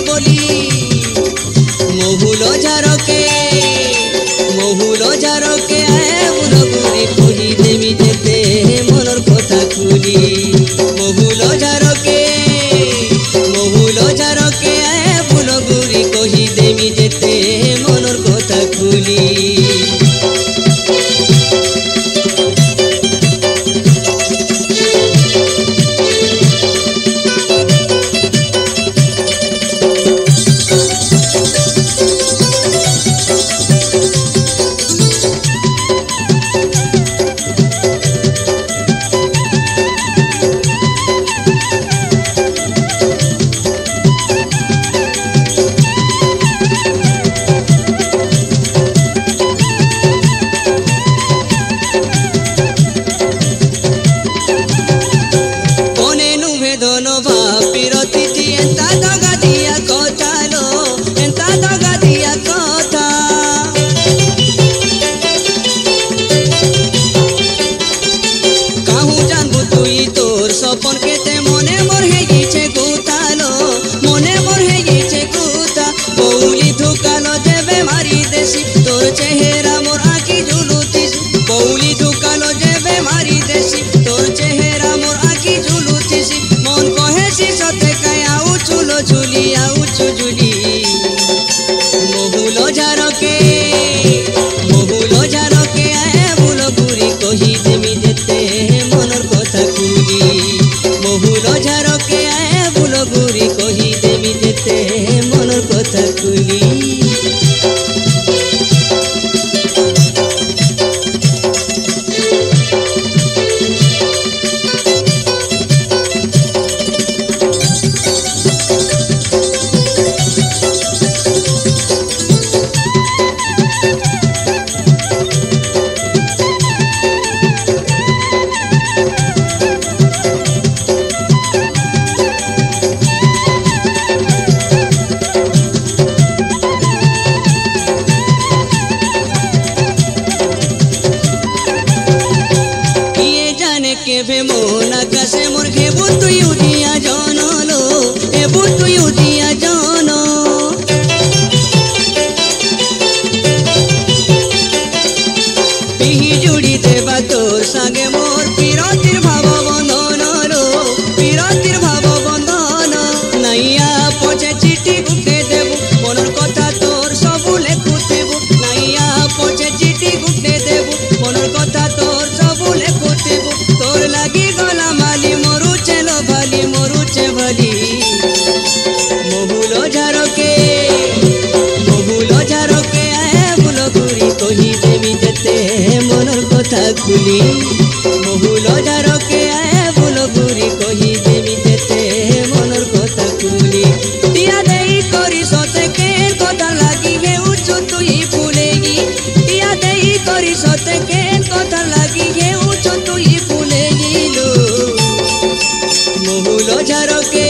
बोली महुलो झारके आए बुलबुली कही देमी जेते मनर कथा खुली महुलो झारके आए बुलबुली कही देमी जेते मनर कथा खुली सपन केते मने मोर हे गीचे गुतालो मने मोर हे गीचे गुता बौली धुकालो जेबे मारी देसी तोर चेहरा मोर आँखी झुलुतीस बौली धुकालो जेबे मारी देसी तोर चेहरा मोर आँखी झुलुतीस मन कहेसी सते काय आउ चुलो झुली आउ चुजुली महुलो झारके आए बुलबुली कही देमी जेते मनर कथा खुली महुलो झारके आए बुलबुली कही देमी जेते मनर कथा खुली केभे मोन आकाशे मोर घेबू तुई उदिया जनलो एबू तुई उदिया जन पिही जुड़ी देबा तोर संगे मोर पिरतिर भाव बंधन लो पिरतिर भाव बंधन नैया पछे चिठी गुटे देबू मनर कथा तोर सबु लेखुथिबू नैया पछे चिठी गुटे देबू मनर कथा तोर सबु लेखुथिबू तोर लगी गला माली मरुचे लो भाली मरुचे भाली महुलो झारके आए बुलबुली कही देमी जेते मनर कथा खुली महुलो झारके आए बुलबुली कही देमी जेते मनर कथा खुली टिया देई करी सते केन कथा लागी हे उच्चु तुई फुलेगी टिया देई करी सते केन कथा लागी हे उच्चु तुई फुलेगी महुलो झारके